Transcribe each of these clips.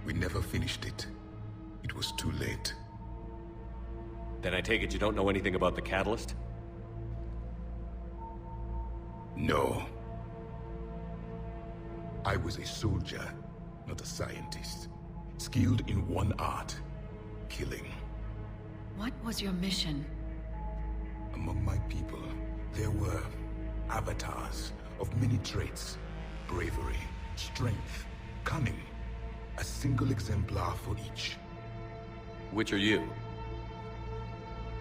We never finished it. It was too late. Then I take it you don't know anything about the catalyst? No. I was a soldier, not a scientist. Skilled in one art, killing. What was your mission? Among my people, there were avatars of many traits. Bravery, strength, cunning. A single exemplar for each. Which are you?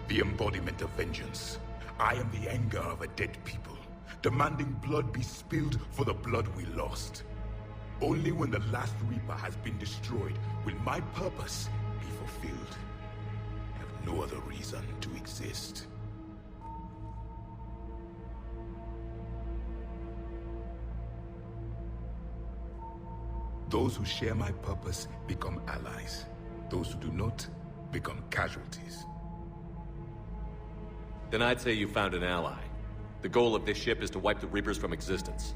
The embodiment of vengeance. I am the anger of a dead people, demanding blood be spilled for the blood we lost. Only when the last Reaper has been destroyed will my purpose be fulfilled. I have no other reason to exist. Those who share my purpose become allies. Those who do not become casualties. Then I'd say you found an ally. The goal of this ship is to wipe the Reapers from existence.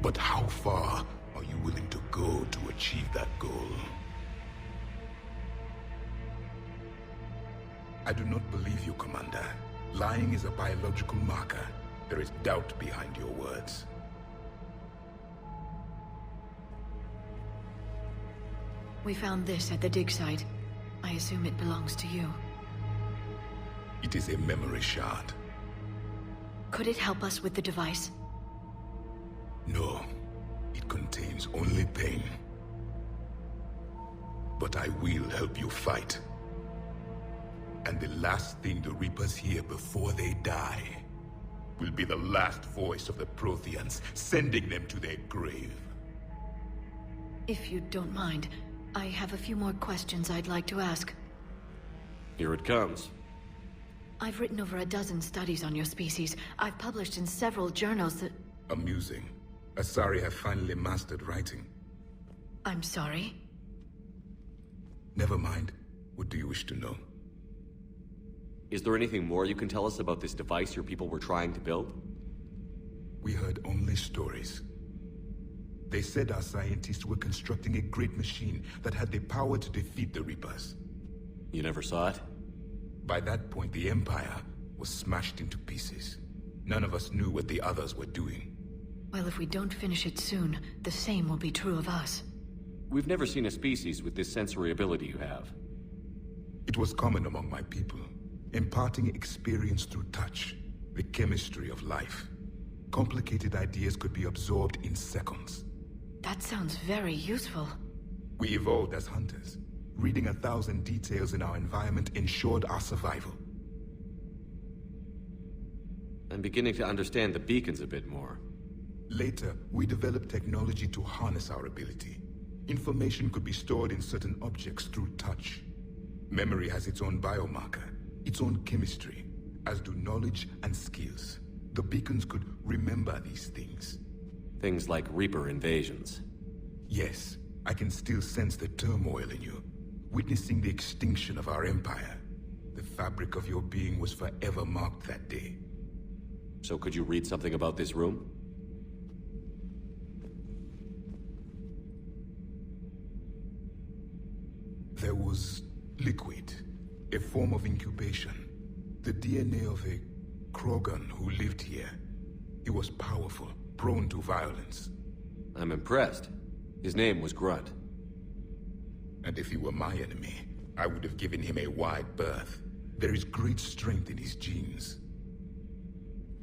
But how far are you willing to go to achieve that goal? I do not believe you, Commander. Lying is a biological marker. There is doubt behind your words. We found this at the dig site. I assume it belongs to you. It is a memory shard. Could it help us with the device? No. It contains only pain. But I will help you fight. And the last thing the Reapers hear before they die will be the last voice of the Protheans, sending them to their grave. If you don't mind, I have a few more questions I'd like to ask. Here it comes. I've written over a dozen studies on your species. I've published in several journals that... Amusing. Asari have finally mastered writing. I'm sorry? Never mind. What do you wish to know? Is there anything more you can tell us about this device your people were trying to build? We heard only stories. They said our scientists were constructing a great machine that had the power to defeat the Reapers. You never saw it? By that point, the Empire was smashed into pieces. None of us knew what the others were doing. Well, if we don't finish it soon, the same will be true of us. We've never seen a species with this sensory ability you have. It was common among my people, imparting experience through touch, the chemistry of life. Complicated ideas could be absorbed in seconds. That sounds very useful. We evolved as hunters. Reading 1,000 details in our environment ensured our survival. I'm beginning to understand the beacons a bit more. Later, we developed technology to harness our ability. Information could be stored in certain objects through touch. Memory has its own biomarker, its own chemistry, as do knowledge and skills. The beacons could remember these things. Things like Reaper invasions. Yes, I can still sense the turmoil in you, witnessing the extinction of our empire. The fabric of your being was forever marked that day. So could you read something about this room? There was liquid, a form of incubation. The DNA of a Krogan who lived here. He was powerful, prone to violence. I'm impressed. His name was Grunt. And if he were my enemy, I would have given him a wide berth. There is great strength in his genes.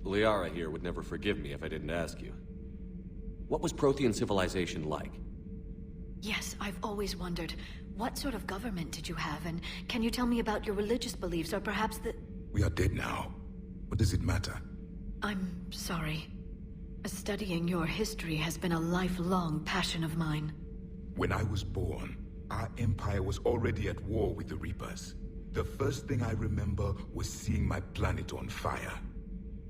Liara here would never forgive me if I didn't ask you. What was Prothean civilization like? Yes, I've always wondered. What sort of government did you have, and can you tell me about your religious beliefs, or perhaps the... We are dead now. What does it matter? I'm sorry. Studying your history has been a lifelong passion of mine. When I was born, our empire was already at war with the Reapers. The first thing I remember was seeing my planet on fire.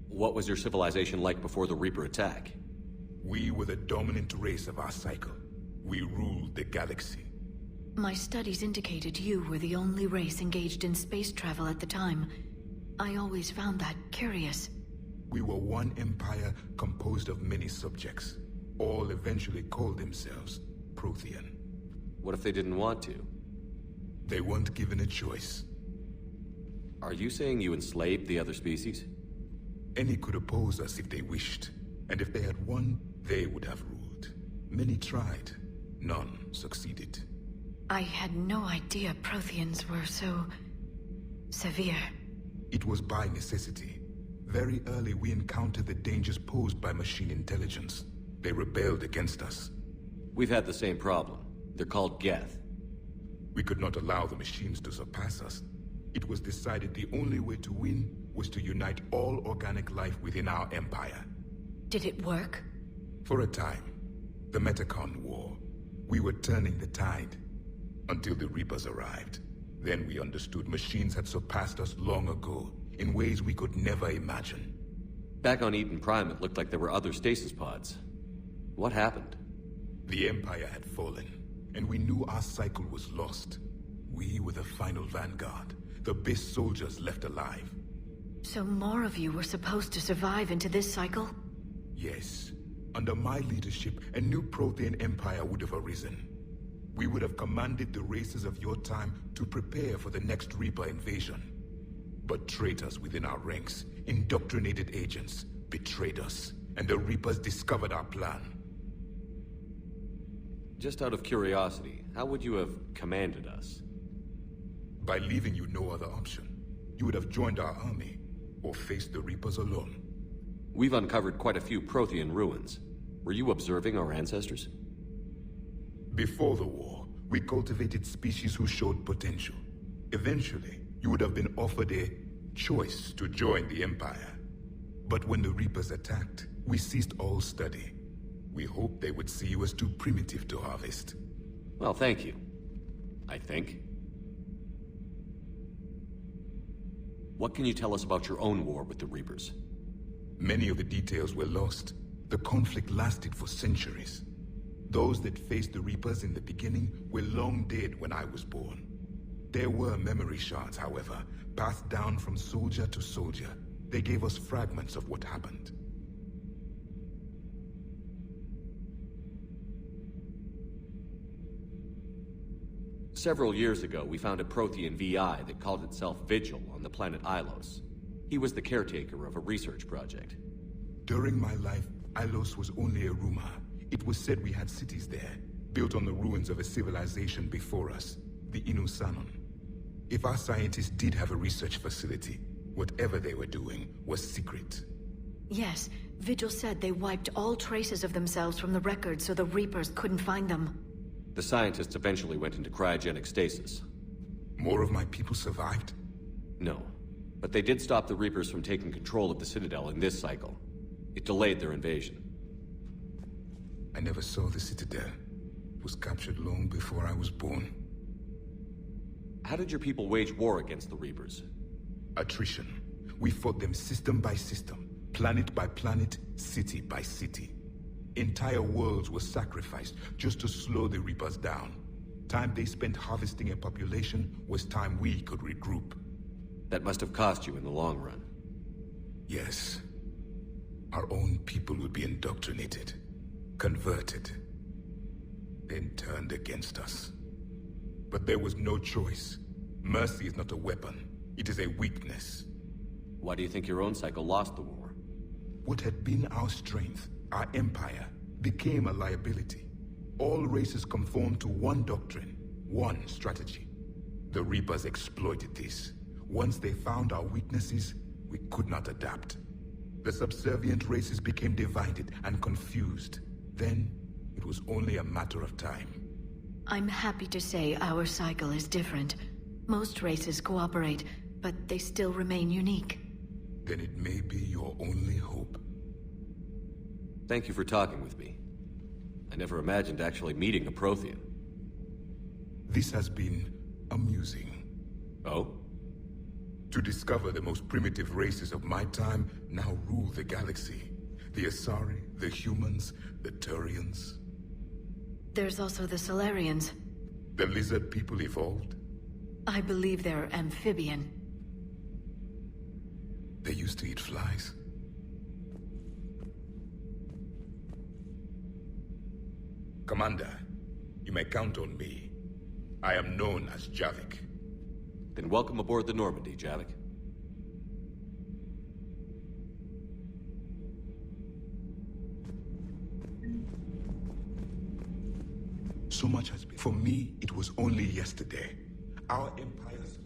What was your civilization like before the Reaper attack? We were the dominant race of our cycle. We ruled the galaxy. My studies indicated you were the only race engaged in space travel at the time. I always found that curious. We were one empire composed of many subjects. All eventually called themselves Prothean. What if they didn't want to? They weren't given a choice. Are you saying you enslaved the other species? Any could oppose us if they wished, and if they had won, they would have ruled. Many tried. None succeeded. I had no idea Protheans were so... severe. It was by necessity. Very early we encountered the dangers posed by machine intelligence. They rebelled against us. We've had the same problem. They're called Geth. We could not allow the machines to surpass us. It was decided the only way to win was to unite all organic life within our empire. Did it work? For a time. The Metacon War. We were turning the tide. Until the Reapers arrived. Then we understood machines had surpassed us long ago, in ways we could never imagine. Back on Eden Prime, it looked like there were other stasis pods. What happened? The Empire had fallen, and we knew our cycle was lost. We were the final vanguard, the best soldiers left alive. So more of you were supposed to survive into this cycle? Yes. Under my leadership, a new Prothean Empire would have arisen. We would have commanded the races of your time to prepare for the next Reaper invasion. But traitors within our ranks, indoctrinated agents, betrayed us, and the Reapers discovered our plan. Just out of curiosity, how would you have commanded us? By leaving you no other option. You would have joined our army, or faced the Reapers alone. We've uncovered quite a few Prothean ruins. Were you observing our ancestors? Before the war, we cultivated species who showed potential. Eventually, you would have been offered a choice to join the Empire. But when the Reapers attacked, we ceased all study. We hoped they would see you as too primitive to harvest. Well, thank you. I think. What can you tell us about your own war with the Reapers? Many of the details were lost. The conflict lasted for centuries. Those that faced the Reapers in the beginning were long dead when I was born. There were memory shards, however, passed down from soldier to soldier. They gave us fragments of what happened. Several years ago, we found a Prothean VI that called itself Vigil on the planet Ilos. He was the caretaker of a research project. During my life, Ilos was only a rumor. It was said we had cities there, built on the ruins of a civilization before us, the Inusanon. If our scientists did have a research facility, whatever they were doing was secret. Yes, Vigil said they wiped all traces of themselves from the records so the Reapers couldn't find them. The scientists eventually went into cryogenic stasis. More of my people survived? No, but they did stop the Reapers from taking control of the Citadel in this cycle. It delayed their invasion. I never saw the Citadel. It was captured long before I was born. How did your people wage war against the Reapers? Attrition. We fought them system by system, planet by planet, city by city. Entire worlds were sacrificed just to slow the Reapers down. Time they spent harvesting a population was time we could regroup. That must have cost you in the long run. Yes. Our own people would be indoctrinated, converted, then turned against us. But there was no choice. Mercy is not a weapon. It is a weakness. Why do you think your own cycle lost the war? What had been our strength, our empire, became a liability. All races conformed to one doctrine, one strategy. The Reapers exploited this. Once they found our weaknesses, we could not adapt. The subservient races became divided and confused. Then, it was only a matter of time. I'm happy to say our cycle is different. Most races cooperate, but they still remain unique. Then it may be your only hope. Thank you for talking with me. I never imagined actually meeting a Prothean. This has been amusing. Oh? To discover the most primitive races of my time now rule the galaxy. The Asari, the humans, the Turians. There's also the Solarians. The lizard people evolved. I believe they're amphibian. They used to eat flies. Commander, You may count on me. I am known as Javik. Then welcome aboard the Normandy, Javik. So much has been. For me, it was only yesterday. Our empire's